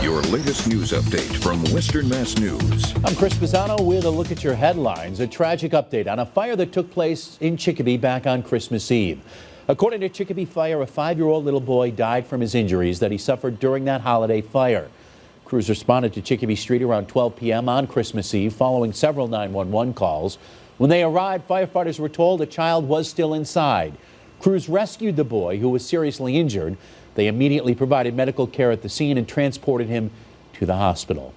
Your latest news update from Western Mass News. I'm Chris Pisano with a look at your headlines. A tragic update on a fire that took place in Chicopee back on Christmas Eve. According to Chicopee Fire, a 5-year-old little boy died from his injuries that he suffered during that holiday fire. Crews responded to Chicopee Street around 12 p.m. on Christmas Eve following several 911 calls. When they arrived, firefighters were told a child was still inside. Crews rescued the boy, who was seriously injured. They immediately provided medical care at the scene and transported him to the hospital.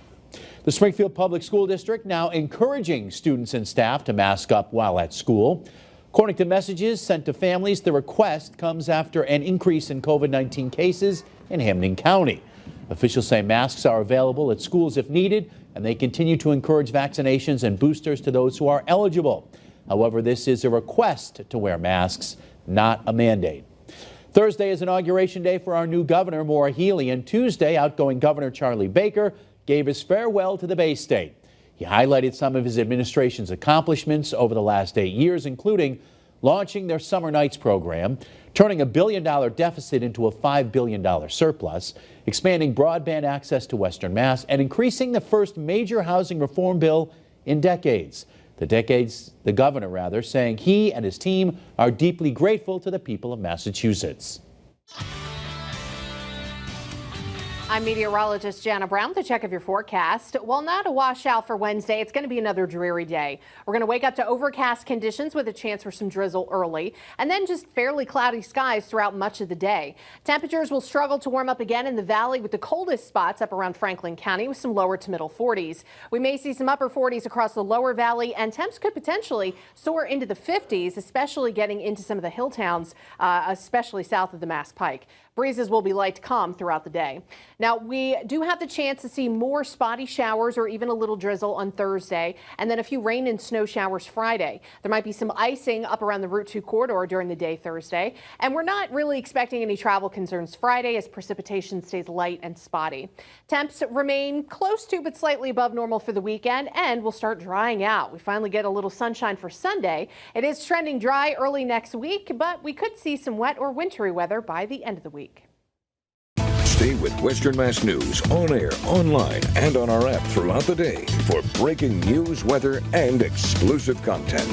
The Springfield Public School District now encouraging students and staff to mask up while at school. According to messages sent to families, the request comes after an increase in COVID-19 cases in Hamden County. Officials say masks are available at schools if needed, and they continue to encourage vaccinations and boosters to those who are eligible. However, this is a request to wear masks, not a mandate. Thursday is inauguration day for our new governor, Maura Healey, and Tuesday, outgoing Governor Charlie Baker gave his farewell to the Bay State. He highlighted some of his administration's accomplishments over the last 8 years, including launching their Summer Nights program, turning a $1 billion deficit into a $5 billion surplus, expanding broadband access to Western Mass, and increasing the first major housing reform bill in decades. The governor saying he and his team are deeply grateful to the people of Massachusetts. I'm meteorologist Jana Brown with a check of your forecast. While not a washout for Wednesday, it's going to be another dreary day. We're going to wake up to overcast conditions with a chance for some drizzle early, and then just fairly cloudy skies throughout much of the day. Temperatures will struggle to warm up again in the valley, with the coldest spots up around Franklin County with some lower to middle 40s. We may see some upper 40s across the lower valley, and temps could potentially soar into the 50s, especially getting into some of the hill towns, especially south of the Mass Pike. Breezes will be light to calm throughout the day. Now, we do have the chance to see more spotty showers or even a little drizzle on Thursday, and then a few rain and snow showers Friday. There might be some icing up around the Route 2 corridor during the day Thursday, and we're not really expecting any travel concerns Friday as precipitation stays light and spotty. Temps remain close to but slightly above normal for the weekend, and will start drying out. We finally get a little sunshine for Sunday. It is trending dry early next week, but we could see some wet or wintry weather by the end of the week. Stay with Western Mass News on air, online, and on our app throughout the day for breaking news, weather, and exclusive content.